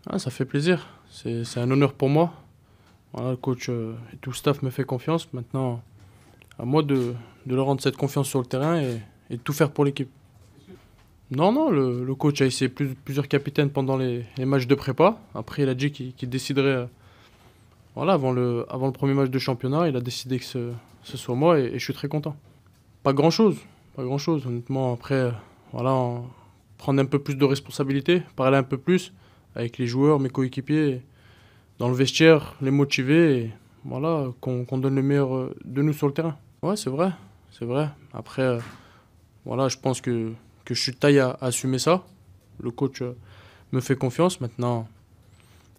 Ah, ça fait plaisir. C'est un honneur pour moi. Voilà, le coach et tout le staff me fait confiance. Maintenant, à moi de leur rendre cette confiance sur le terrain et de tout faire pour l'équipe. Non, non, le coach a essayé plusieurs capitaines pendant les matchs de prépa. Après, il a dit qu'il déciderait, voilà, avant le premier match de championnat, il a décidé que ce soit moi et je suis très content. Pas grand-chose, pas grand-chose, honnêtement. Après, voilà, prendre un peu plus de responsabilité, parler un peu plus avec les joueurs, mes coéquipiers, dans le vestiaire, les motiver et voilà, qu'on donne le meilleur de nous sur le terrain. Ouais, c'est vrai, c'est vrai. Après, voilà, je pense que je suis de taille à assumer ça. Le coach me fait confiance. Maintenant,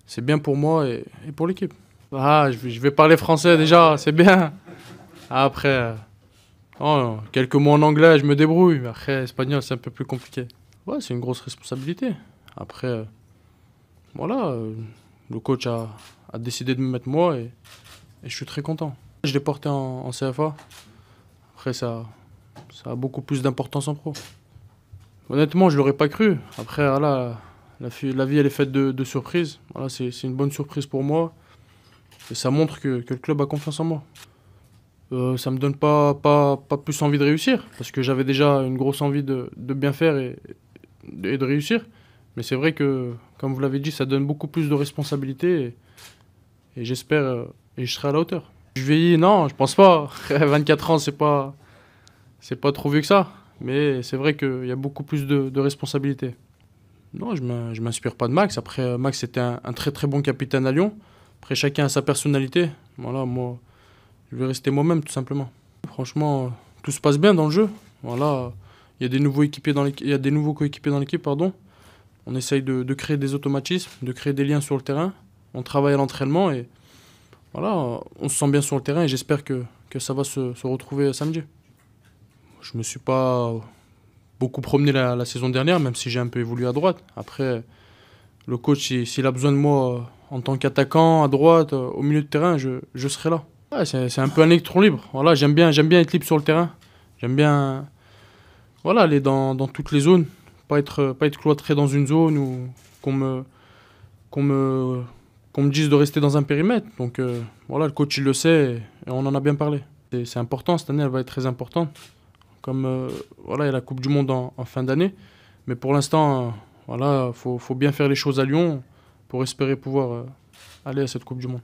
c'est bien pour moi et pour l'équipe. Ah, je vais parler français déjà, c'est bien. Après, oh, quelques mots en anglais, je me débrouille. Mais après, espagnol, c'est un peu plus compliqué. Ouais, c'est une grosse responsabilité. Après, voilà, le coach a décidé de me mettre moi et je suis très content. Je l'ai porté en CFA. Après, ça a beaucoup plus d'importance en pro. Honnêtement, je l'aurais pas cru. Après, voilà, la vie, elle est faite de surprises. Voilà, c'est une bonne surprise pour moi. Et ça montre que le club a confiance en moi. Ça me donne pas plus envie de réussir. Parce que j'avais déjà une grosse envie de bien faire et de réussir. Mais c'est vrai que, comme vous l'avez dit, ça donne beaucoup plus de responsabilités. Et j'espère et je serai à la hauteur. Je vieillis, non, je pense pas. 24 ans, c'est pas trop vieux que ça. Mais c'est vrai qu'il y a beaucoup plus de responsabilités. Non, je m'inspire pas de Max. Après, Max était un très très bon capitaine à Lyon. Après, chacun a sa personnalité. Voilà, moi, je vais rester moi-même tout simplement. Franchement, tout se passe bien dans le jeu. Voilà, il y a des nouveaux équipiers dans l'équipe, il y a des nouveaux coéquipiers dans l'équipe, pardon. On essaye de créer des automatismes, de créer des liens sur le terrain. On travaille à l'entraînement et voilà, on se sent bien sur le terrain et j'espère que ça va se retrouver samedi. Je me suis pas beaucoup promené la saison dernière, même si j'ai un peu évolué à droite. Après, le coach, s'il a besoin de moi en tant qu'attaquant, à droite, au milieu de terrain, je serai là. Ouais, c'est un peu un électron libre. Voilà, j'aime bien être libre sur le terrain. J'aime bien voilà, aller dans toutes les zones. Pas être cloîtré dans une zone ou qu'on me, qu'on me, qu'on me dise de rester dans un périmètre. Donc voilà, le coach il le sait et on en a bien parlé. C'est important, cette année elle va être très importante. Comme voilà, il y a la Coupe du Monde en fin d'année. Mais pour l'instant, voilà, faut bien faire les choses à Lyon pour espérer pouvoir aller à cette Coupe du Monde.